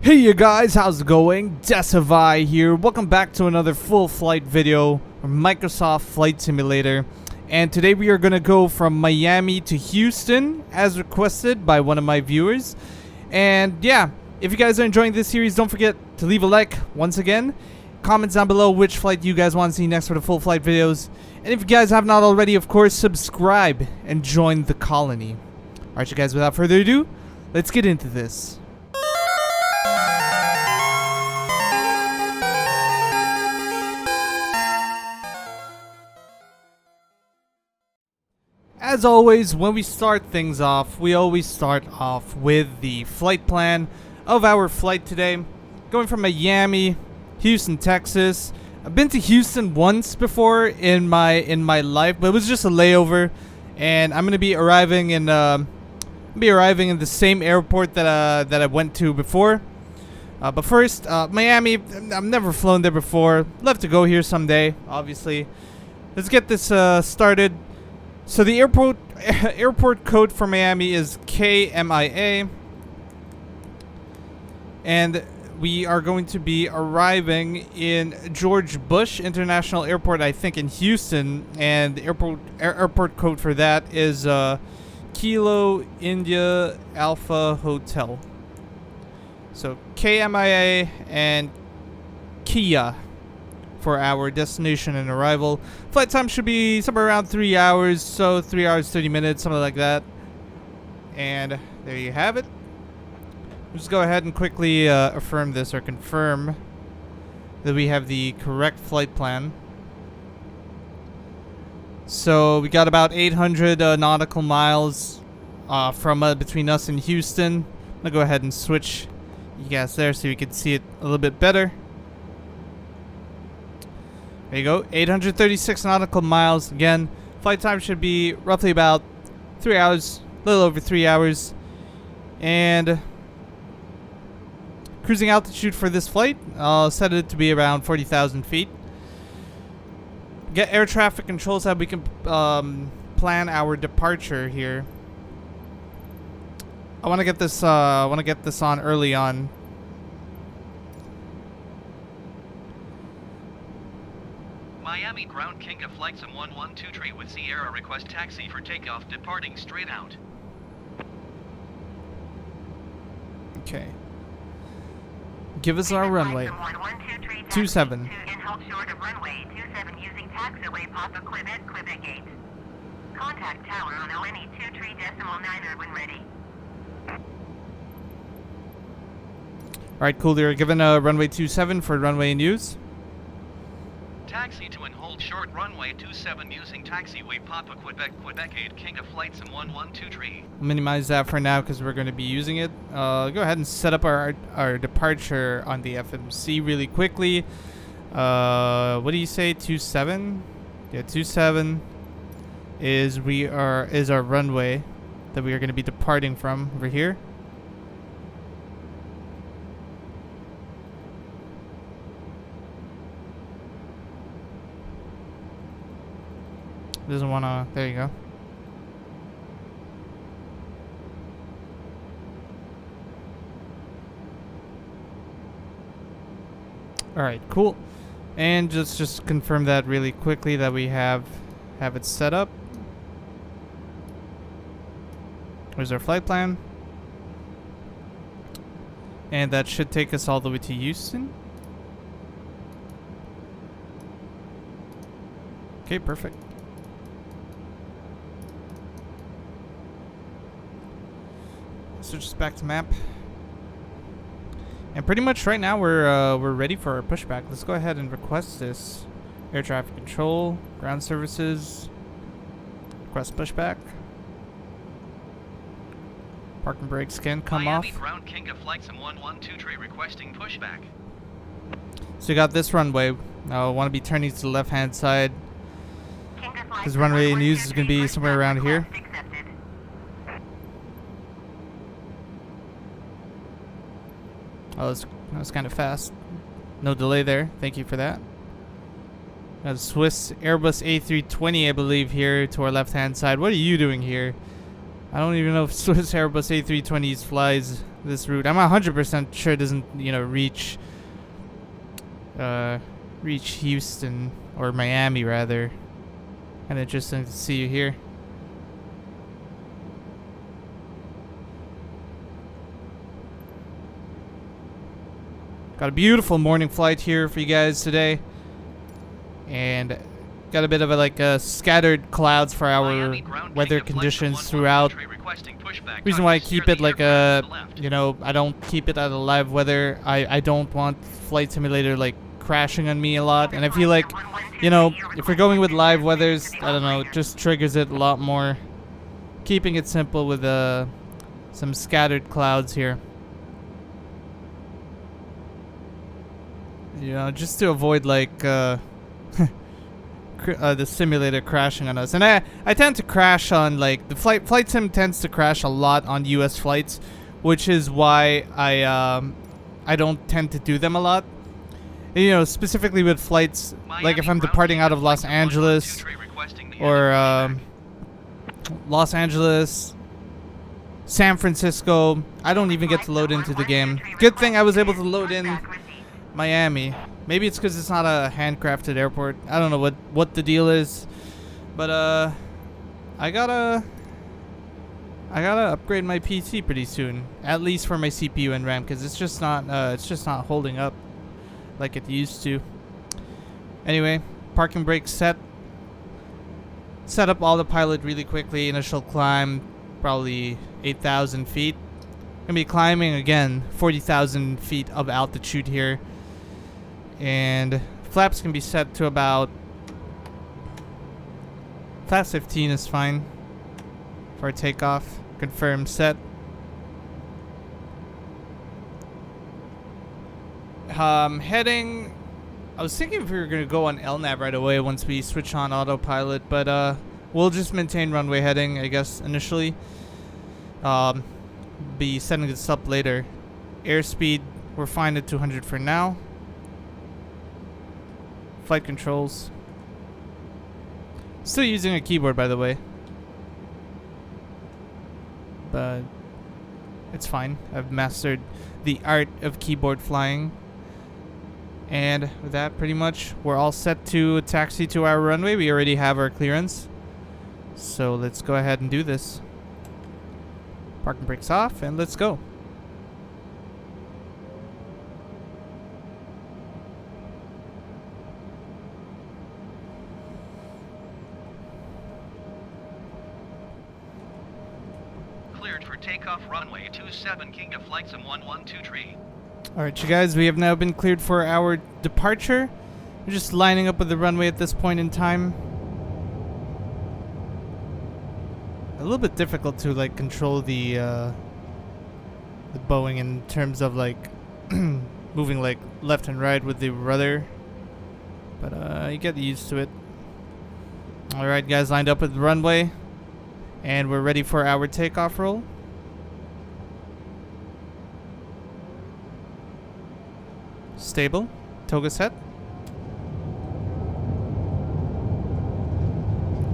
Hey you guys, how's it going? Decivye here. Welcome back to another full flight video from Microsoft Flight Simulator. And today we are going to go from Miami to Houston as requested by one of my viewers. And yeah, if you guys are enjoying this series, don't forget to leave a like once again. Comments down below which flight you guys want to see next for the full flight videos. And if you guys have not already, of course, subscribe and join the colony. Alright you guys, without further ado, let's get into this. As always, when we start things off, we always start off with the flight plan of our flight today. Going from Miami, Houston, Texas. I've been to Houston once before in my life, but it was just a layover, and I'm gonna be arriving in the same airport that I went to before. But first, Miami. I've never flown there before. Love to go here someday, obviously. Let's get this started. So the airport code for Miami is KMIA, and we are going to be arriving in George Bush International Airport, I think, in Houston, and the airport code for that is Kilo India Alpha Hotel. So KMIA and Kia for our destination and arrival. Flight time should be somewhere around 3 hours, so 3 hours 30 minutes, something like that. And there you have it. Just go ahead and quickly affirm this, or confirm that we have the correct flight plan. So we got about 800 nautical miles from between us and Houston. I'm gonna go ahead and switch you guys there so you can see it a little bit better. There you go, 836 nautical miles. Again, flight time should be roughly about 3 hours, a little over 3 hours. And cruising altitude for this flight, I'll set it to be around 40,000 feet. Get air traffic control so that we can plan our departure here. I want to get this on early on. Miami ground King of flights in 112 tree with Sierra request taxi for takeoff departing straight out. Okay. Give us our runway. 27. And hold short of runway 27 using taxiway Papa Quebec Gate. Contact tower on ONE 23.9 when ready. Alright, cool. They're given a runway 27 for runway in use. Taxi to and hold short runway 27 using taxiway Papa Quebec Gate King of flights in 112 tree. Minimize that for now because we're going to be using it. Go ahead and set up our departure on the FMC really quickly. What do you say? 27? Yeah, 27 is our runway that we are going to be departing from over here. Doesn't want to. There you go. Alright, cool. And just confirm that really quickly that we have it set up. Here's our flight plan. And that should take us all the way to Houston. Okay, perfect. Switch back to map. And pretty much right now we're ready for our pushback. Let's go ahead and request this. Air traffic control, ground services, request pushback. Parking brakes can come Miami off. ground King of flights in 112 tree requesting pushback. So you got this runway. I want to be turning to the left hand side. This runway in use is going to be somewhere around here. Oh, that was kind of fast. No delay there. Thank you for that. Got a Swiss Airbus A320, I believe, here to our left-hand side. What are you doing here? I don't even know if Swiss Airbus A320s flies this route. I'm 100% sure it doesn't, you know, reach Houston or Miami rather. And interesting to see you here. Got a beautiful morning flight here for you guys today, and got a bit of a scattered clouds for our weather conditions throughout. Reason why I keep it like you know, I don't keep it at a live weather. I don't want Flight Simulator like crashing on me a lot, and I feel like, you know, if we're going with live weathers, I don't know, it just triggers it a lot more. Keeping it simple with some scattered clouds here. You know, just to avoid like the simulator crashing on us. And I tend to crash on like the flight sim tends to crash a lot on US flights, which is why I don't tend to do them a lot. You know, specifically with flights like if I'm departing out of Los Angeles or Los Angeles, San Francisco, I don't even get to load into the game. Good thing I was able to load in Miami. Maybe it's because it's not a handcrafted airport. I don't know what the deal is, but I gotta upgrade my PC pretty soon, at least for my CPU and RAM, because it's just not holding up like it used to. Anyway, parking brake set. Set up autopilot really quickly. Initial climb probably 8,000 feet. Gonna be climbing again 40,000 feet of altitude here. And flaps can be set to about flaps 15 is fine for takeoff. Confirm set. Heading. I was thinking if we were gonna go on LNAV right away once we switch on autopilot, but we'll just maintain runway heading, I guess, initially. Be setting this up later. Airspeed, we're fine at 200 for now. Flight controls. Still using a keyboard, by the way. But it's fine. I've mastered the art of keyboard flying. And with that, pretty much, we're all set to taxi to our runway. We already have our clearance. So let's go ahead and do this. Parking brakes off, and let's go. Cleared for takeoff runway 27 King of Flight Sim 112 Alright, you guys, we have now been cleared for our departure. We're just lining up with the runway at this point in time. A little bit difficult to like control the Boeing in terms of like moving like left and right with the rudder, but you get used to it. Alright guys, lined up with the runway, and we're ready for our takeoff roll. Stable, toga set.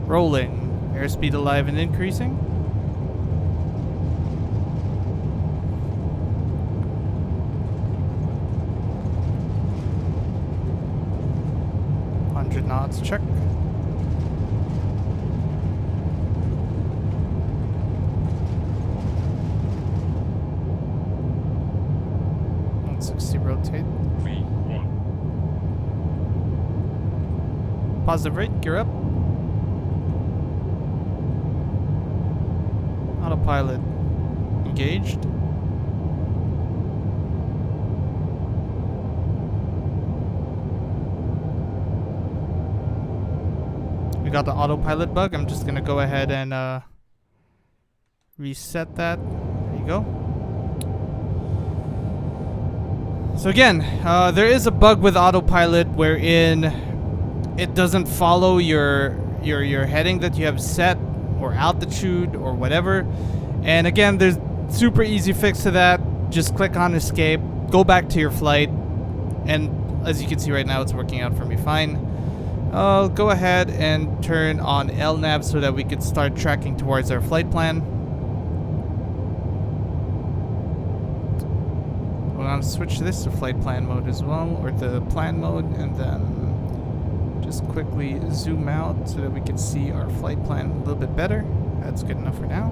Rolling. Airspeed alive and increasing. knots, check. Rotate. Positive rate, gear up. Autopilot engaged. We got the autopilot bug. I'm just gonna go ahead and reset that. There you go. So again, there is a bug with autopilot wherein it doesn't follow your heading that you have set, or altitude, or whatever. And again, there's super easy fix to that. Just click on escape, go back to your flight, and as you can see right now, it's working out for me fine. I'll go ahead and turn on LNAV so that we could start tracking towards our flight plan. want to switch this to flight plan mode as well, or the plan mode, and then just quickly zoom out so that we can see our flight plan a little bit better. That's good enough for now.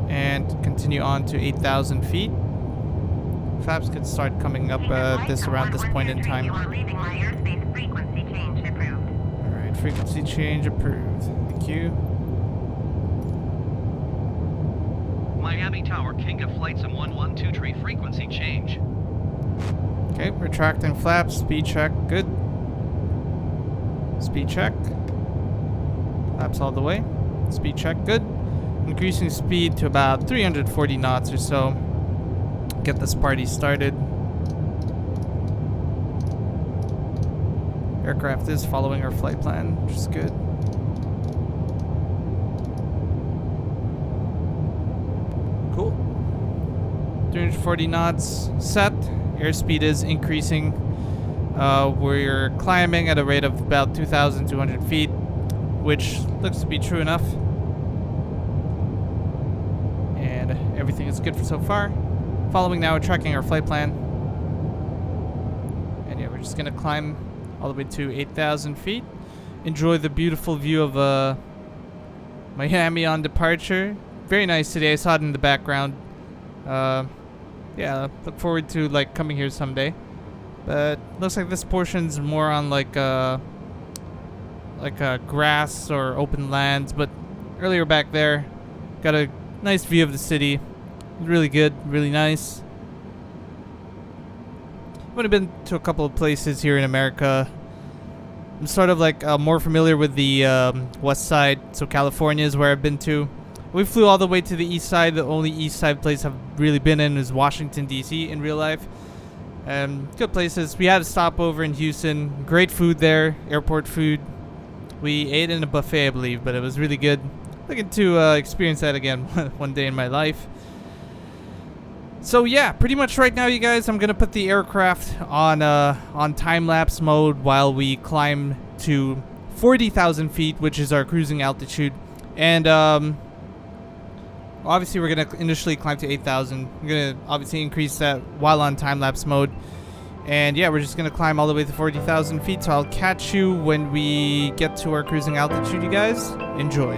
And continue on to 8,000 feet. Flaps could start coming up around this point in time. Alright, frequency change approved. Thank you. Miami Tower, King of Flight Sim 112 frequency change. Okay, retracting flaps, speed check, good. Speed check. Flaps all the way. Speed check, good. Increasing speed to about 340 knots or so. Get this party started. Aircraft is following our flight plan, which is good. Cool. 340 knots set. Airspeed is increasing. We're climbing at a rate of about 2,200 feet, which looks to be true enough. And everything is good for so far. Following now, we're tracking our flight plan. And yeah, we're just gonna climb all the way to 8,000 feet. Enjoy the beautiful view of Miami on departure. Very nice today. I saw it in the background. Yeah, look forward to like coming here someday. But looks like this portion's more on like grass or open lands. But earlier back there, got a nice view of the city. Really good, really nice. I've only been to a couple of places here in America. I'm sort of like more familiar with the west side, so California is where I've been to. We flew all the way to the east side. The only east side place I've really been in is Washington, D.C. in real life. Good places. We had a stopover in Houston. Great food there, airport food. We ate in a buffet, I believe, but it was really good. Looking to experience that again one day in my life. So yeah, pretty much right now, you guys, I'm gonna put the aircraft on time-lapse mode while we climb to 40,000 feet, which is our cruising altitude. And obviously, we're gonna initially climb to 8,000. We're gonna obviously increase that while on time-lapse mode. And yeah, we're just gonna climb all the way to 40,000 feet. So I'll catch you when we get to our cruising altitude, you guys. Enjoy.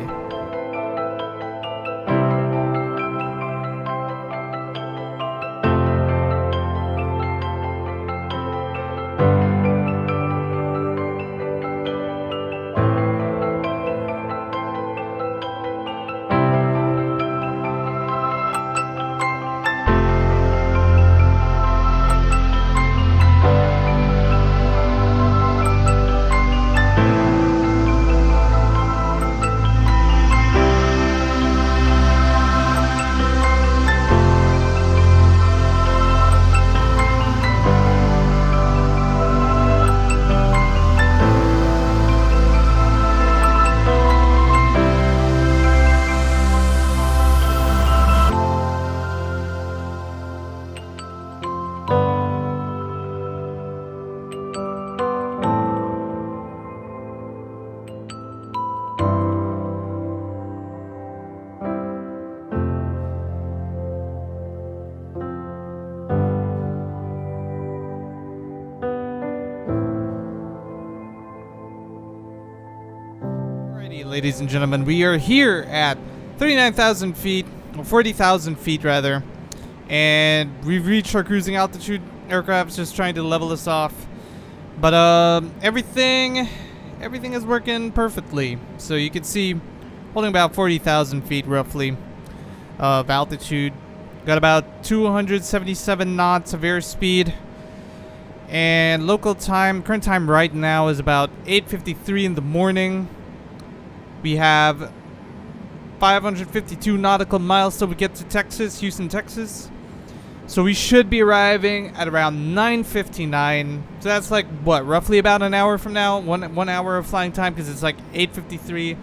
Ladies and gentlemen, we are here at 39,000 feet, or 40,000 feet rather, and we've reached our cruising altitude. Aircraft's just trying to level us off, but everything is working perfectly. So you can see, holding about 40,000 feet roughly of altitude. Got about 277 knots of airspeed, and local time, current time right now is about 8:53 in the morning. We have 552 nautical miles till we get to Texas, Houston, Texas. So we should be arriving at around 9:59. So that's like, what, roughly about an hour from now? One hour of flying time, because it's like 8:53. A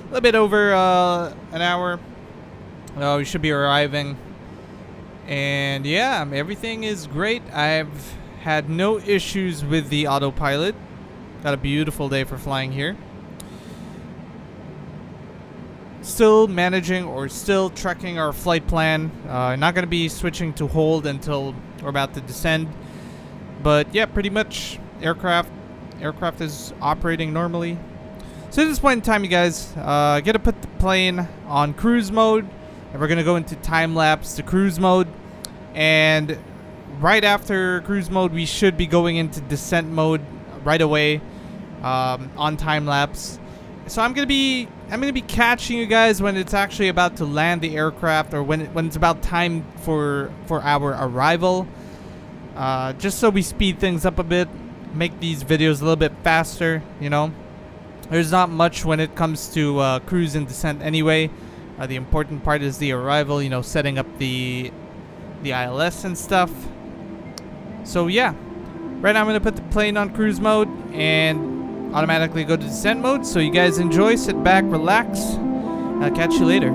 little bit over an hour. We should be arriving. And yeah, everything is great. I've had no issues with the autopilot. Got a beautiful day for flying here. Still managing or still trekking our flight plan. Not going to be switching to hold until We're about to descend. But yeah, pretty much aircraft is operating normally. So at this point in time, you guys, gotta put the plane on cruise mode, and we're gonna go into time lapse to cruise mode. And right after cruise mode, we should be going into descent mode right away on time lapse. So I'm gonna be catching you guys when it's actually about to land the aircraft, or when it's about time for our arrival. Just so we speed things up a bit, make these videos a little bit faster. You know, there's not much when it comes to cruise and descent anyway. The important part is the arrival. You know, setting up the ILS and stuff. So yeah, right now I'm gonna put the plane on cruise mode and automatically go to descent mode. So you guys enjoy, sit back, relax. I'll catch you later.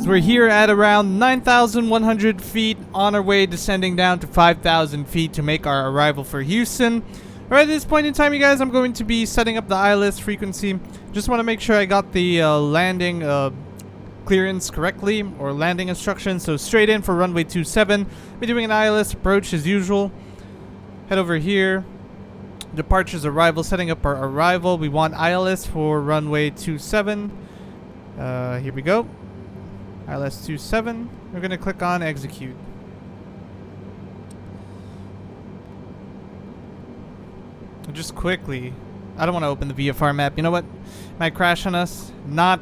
We're here at around 9,100 feet, on our way descending down to 5,000 feet to make our arrival for Houston. Alright, at this point in time, you guys, I'm going to be setting up the ILS frequency. Just want to make sure I got the landing clearance correctly, or landing instructions. So straight in for runway 27. Be doing an ILS approach as usual. Head over here. Departures, arrival, setting up our arrival. We want ILS for runway 27. Here we go. ILS 27. We're going to click on execute. Just quickly, I don't want to open the VFR map. You know what? Might crash on us. Not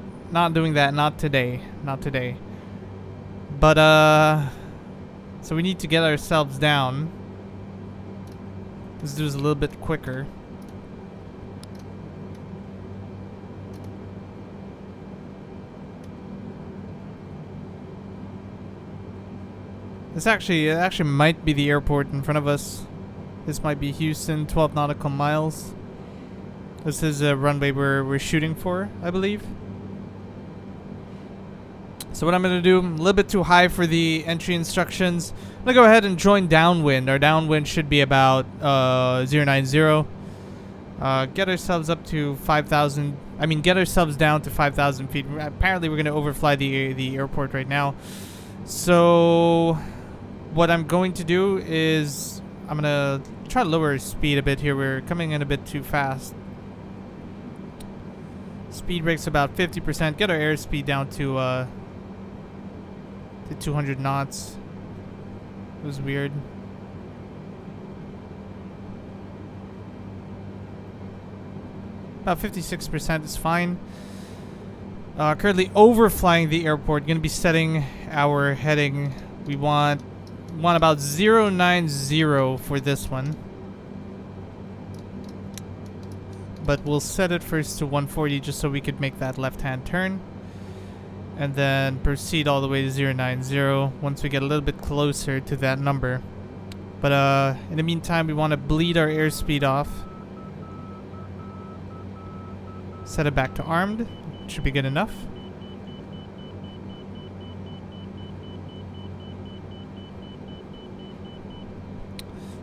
doing that. Not today. Not today. But so we need to get ourselves down. Let's do this a little bit quicker. This actually might be the airport in front of us. This might be Houston, 12 nautical miles. This is a runway we're shooting for, I believe. So what I'm going to do, a little bit too high for the entry instructions. I'm going to go ahead and join Downwind. Our downwind should be about 090. Get ourselves up to 5,000. I mean, get ourselves down to 5,000 feet. Apparently, we're going to overfly the airport right now. So what I'm going to do is I'm going to try to lower our speed a bit here. We're coming in a bit too fast. Speed brake's about 50%. Get our airspeed down to 200 knots. It was weird. About 56% is fine. Currently overflying the airport. Going to be setting our heading. We want about 090 for this one. But we'll set it first to 140 just so we could make that left-hand turn. And then proceed all the way to 090 once we get a little bit closer to that number. But in the meantime, we want to bleed our airspeed off. Set it back to armed. Should be good enough.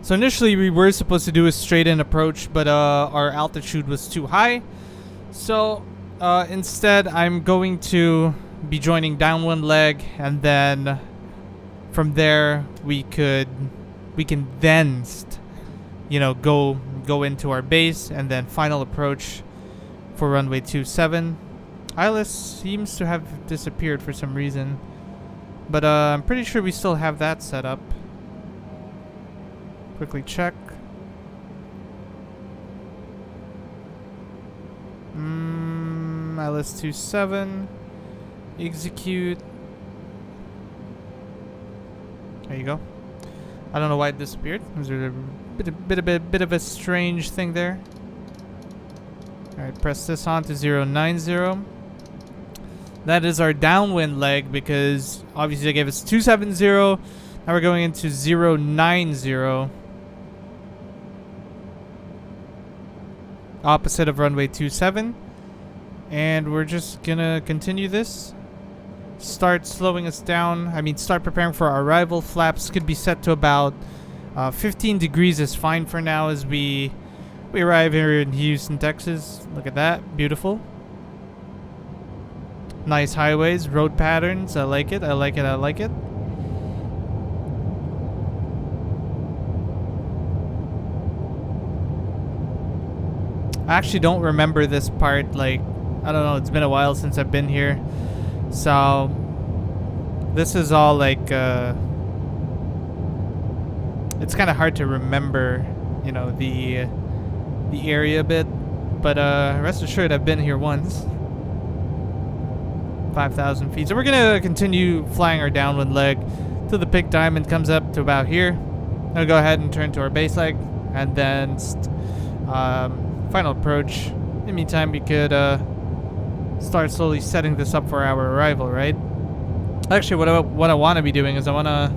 So initially we were supposed to do a straight in approach, but our altitude was too high. So instead I'm going to be joining Downwind leg, and then from there we can then go into our base, and then final approach for runway 27. ILS seems to have disappeared for some reason, but I'm pretty sure we still have that set up. Quickly check. ILS 27. Execute. There you go. I don't know why it disappeared. There's a bit of a strange thing there. Alright, press this on to 090. That is our downwind leg, because obviously they gave us 270. Now we're going into 090. Opposite of runway 27. And we're just gonna continue this. Start slowing us down. I mean, start preparing for our arrival. Flaps could be set to about 15 degrees is fine for now as we arrive here in Houston, Texas. Look at that. Beautiful. Nice highways, road patterns. I like it. I like it. I like it. I actually don't remember this part. Like, I don't know. It's been a while since I've been here. So this is all like it's kind of hard to remember, you know, the area a bit, but rest assured I've been here once. 5,000 feet. So we're gonna continue flying our downwind leg till the pink diamond comes up to about here. I'll go ahead and turn to our base leg, and then final approach. In the meantime, we could start slowly setting this up for our arrival, right? Actually, what I want to be doing is I want to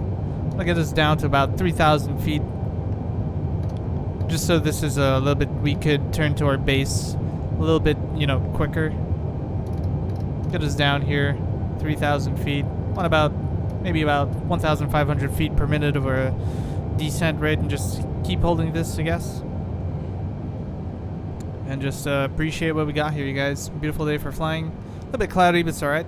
get us down to about 3,000 feet, just so this is a little bit, we could turn to our base a little bit, you know, quicker. Get us down here, 3,000 feet. Want about maybe about 1,500 feet per minute of a descent rate, and just keep holding this, I guess. And just appreciate what we got here, you guys. Beautiful day for flying. A little bit cloudy, but it's alright.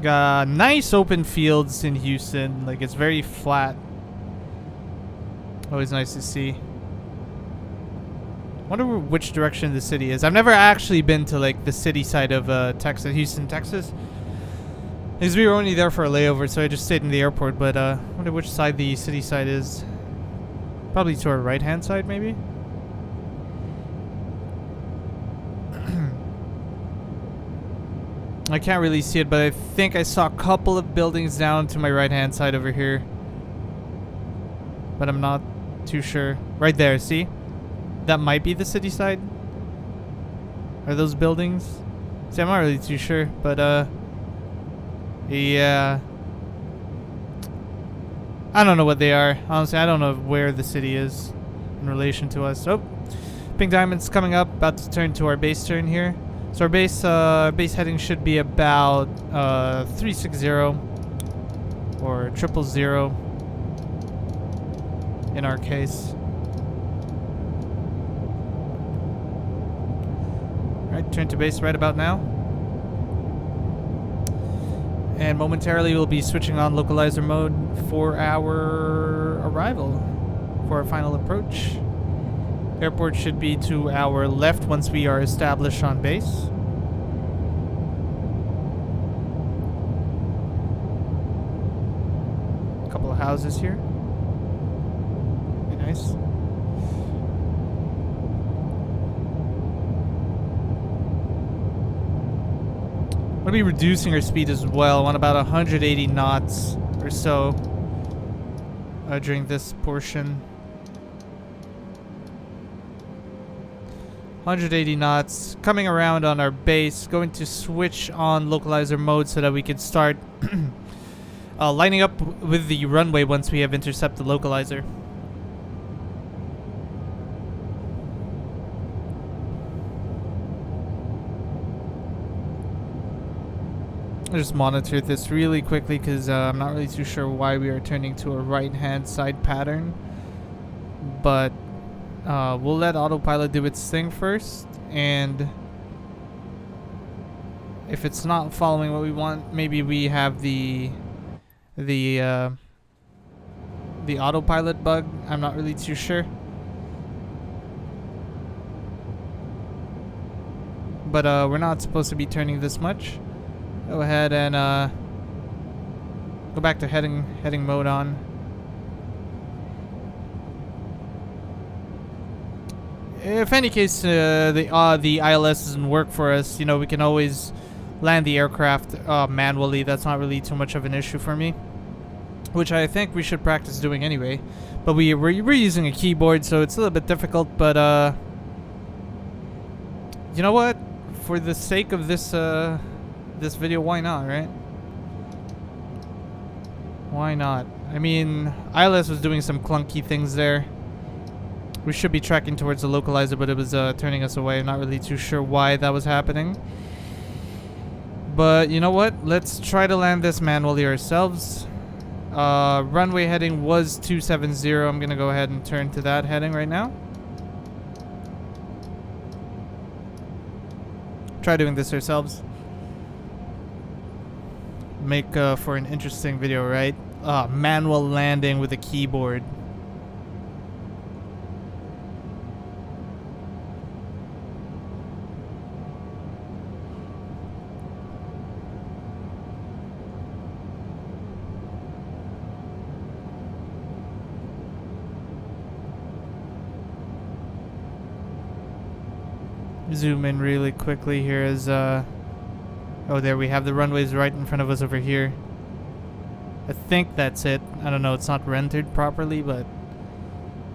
Got nice open fields in Houston. Like, it's very flat. Always nice to see. Wonder which direction the city is. I've never actually been to like the city side of Texas, Houston, Texas. Because we were only there for a layover, so I just stayed in the airport. But I wonder which side the city side is. Probably to our right-hand side, maybe. I can't really see it, but I think I saw a couple of buildings down to my right-hand side over here. But I'm not too sure. Right there, see? That might be the city side. Are those buildings? See, I'm not really too sure, but yeah. I don't know what they are. Honestly, I don't know where the city is in relation to us. Oh, pink diamond's coming up. About to turn to our base turn here. So our base heading should be about 360 or 000 in our case. Alright, turn to base right about now. And momentarily we'll be switching on localizer mode for our arrival, for our final approach. Airport should be to our left once we are established on base. A couple of houses here. Very nice. We'll be reducing our speed as well. I want about 180 knots or so during this portion. 180 knots. Coming around on our base. Going to switch on localizer mode so that we can start lining up with the runway once we have intercepted the localizer. I'll just monitor this really quickly because I'm not really too sure why we are turning to a right-hand side pattern. But we'll let autopilot do its thing first, and if it's not following what we want, maybe we have the autopilot bug. I'm not really too sure. But we're not supposed to be turning this much. Go ahead and go back to heading mode on. If any case the ILS doesn't work for us, you know, we can always land the aircraft manually. That's not really too much of an issue for me, which I think we should practice doing anyway. But we're using a keyboard, so it's a little bit difficult. But you know what? For the sake of this this video, why not, right? Why not? I mean, ILS was doing some clunky things there. We should be tracking towards the localizer, but it was turning us away. I'm not really too sure why that was happening. But you know what? Let's try to land this manually ourselves. Runway heading was 270. I'm gonna go ahead and turn to that heading right now. Try doing this ourselves. Make for an interesting video, right? Manual landing with a keyboard. Zoom in really quickly here as oh, there we have the runways right in front of us over here. I think that's it. I don't know, it's not rendered properly, but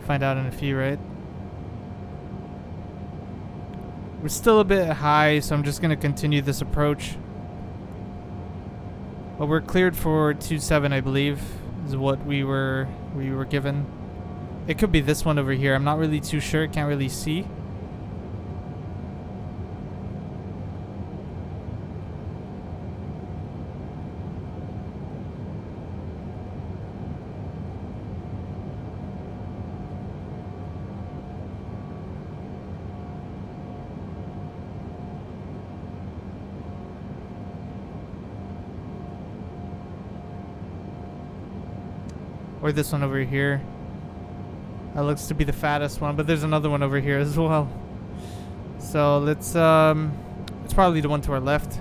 find out in a few, right? We're still a bit high, so I'm just gonna continue this approach. But we're cleared for 27, I believe, is what we were given. It could be this one over here. I'm not really too sure, can't really see. Or this one over here. That looks to be the fattest one, but there's another one over here as well. So let's it's probably the one to our left.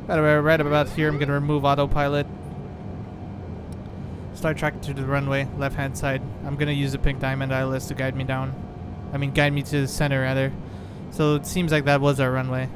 Right about here, I'm gonna remove autopilot. Start tracking to the runway, left hand side. I'm gonna use the pink diamond ILS to guide me down. I mean, guide me to the center rather. So it seems like that was our runway.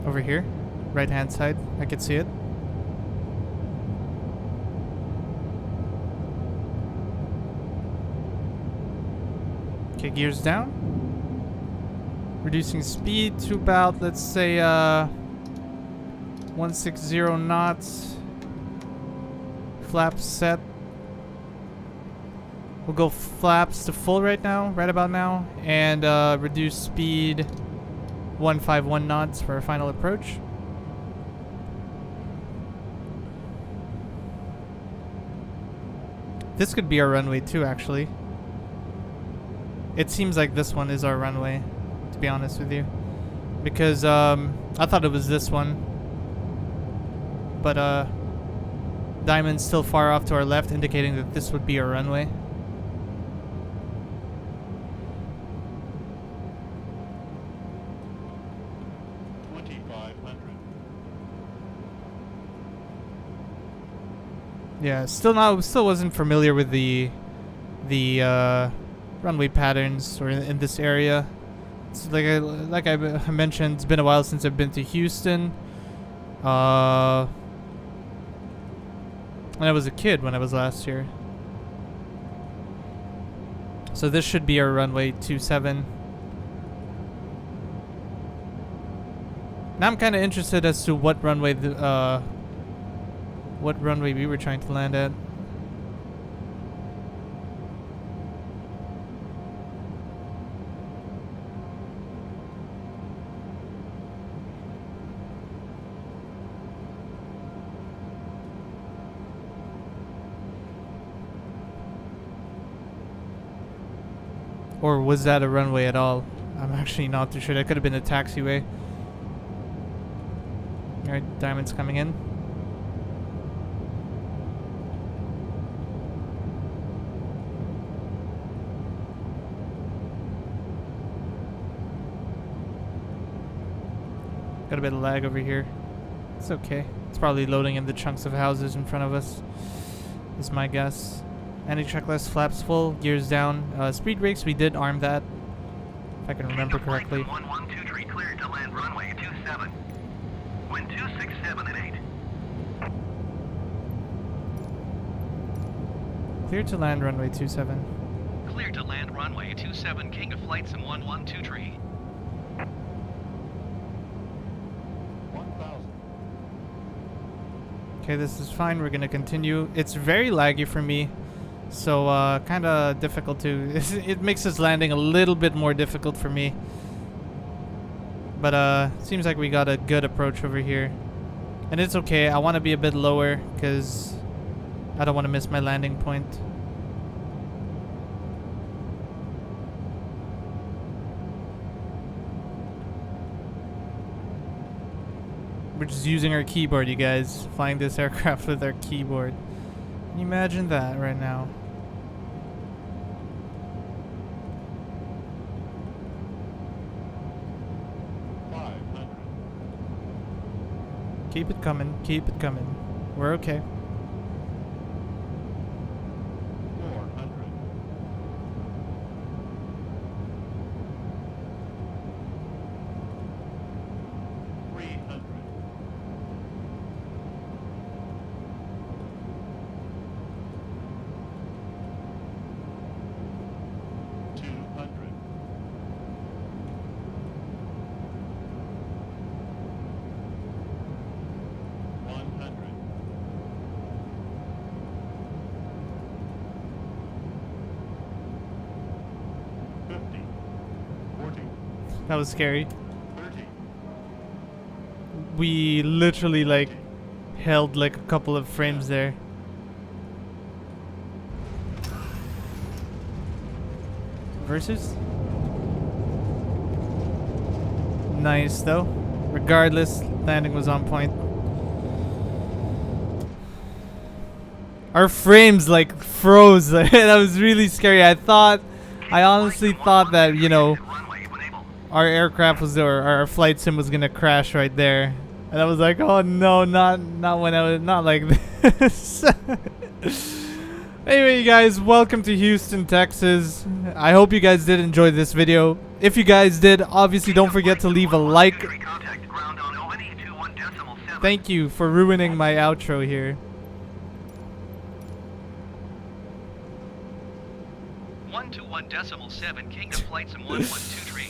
Over here, right hand side, I can see it. Okay, gears down. Reducing speed to about, let's say, 160 knots. Flaps set. We'll go flaps to full right now, right about now, and reduce speed 151 knots for our final approach. This could be our runway too, actually. It seems like this one is our runway, to be honest with you, because I thought it was this one, but Diamond's still far off to our left, indicating that this would be our runway. Yeah, still wasn't familiar with the runway patterns or in this area. It's like I mentioned, it's been a while since I've been to Houston. And I was a kid when I was last here. So this should be our runway 27. Now I'm kind of interested as to what runway we were trying to land at. Or was that a runway at all? I'm actually not too sure. That could have been a taxiway. Alright, Diamond's coming in. Got a bit of lag over here. It's okay. It's probably loading in the chunks of houses in front of us, is my guess. Anti-checklist, flaps full, gears down. Speed brakes, we did arm that, if I can remember correctly. 1123 cleared to land runway 27. Wind 267 at 8. Clear to land runway 27. Cleared to land runway 27, King of Flights and 1123. 1000. Okay, this is fine. We're gonna continue. It's very laggy for me, so kind of difficult to. It makes this landing a little bit more difficult for me. But seems like we got a good approach over here, and it's okay. I want to be a bit lower because I don't want to miss my landing point. We're just using our keyboard, you guys. Flying this aircraft with our keyboard. Can you imagine that right now? Keep it coming. Keep it coming. We're okay. 400. 300. 200. 100. 50. 40. That was scary. 30. We literally like held like a couple of frames there. Versus. Nice though. Regardless, landing was on point. Our frames like froze. That was really scary. I honestly thought that, you know, our aircraft was, or our flight sim was gonna crash right there. And I was like, oh no, not when I was, not like this. Anyway, you guys, welcome to Houston, Texas. I hope you guys did enjoy this video. If you guys did, obviously don't forget to leave a like. Thank you for ruining my outro here. 121.7, King of Flights and 1123.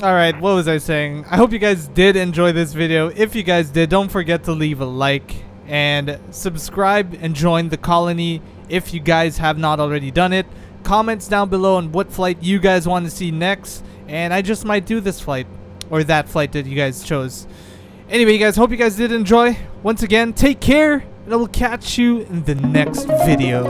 Alright, what was I saying? I hope you guys did enjoy this video. If you guys did, don't forget to leave a like and subscribe and join the colony if you guys have not already done it. Comments down below on what flight you guys want to see next, and I just might do this flight or that flight that you guys chose. Anyway, you guys, hope you guys did enjoy. Once again, take care, and I will catch you in the next video.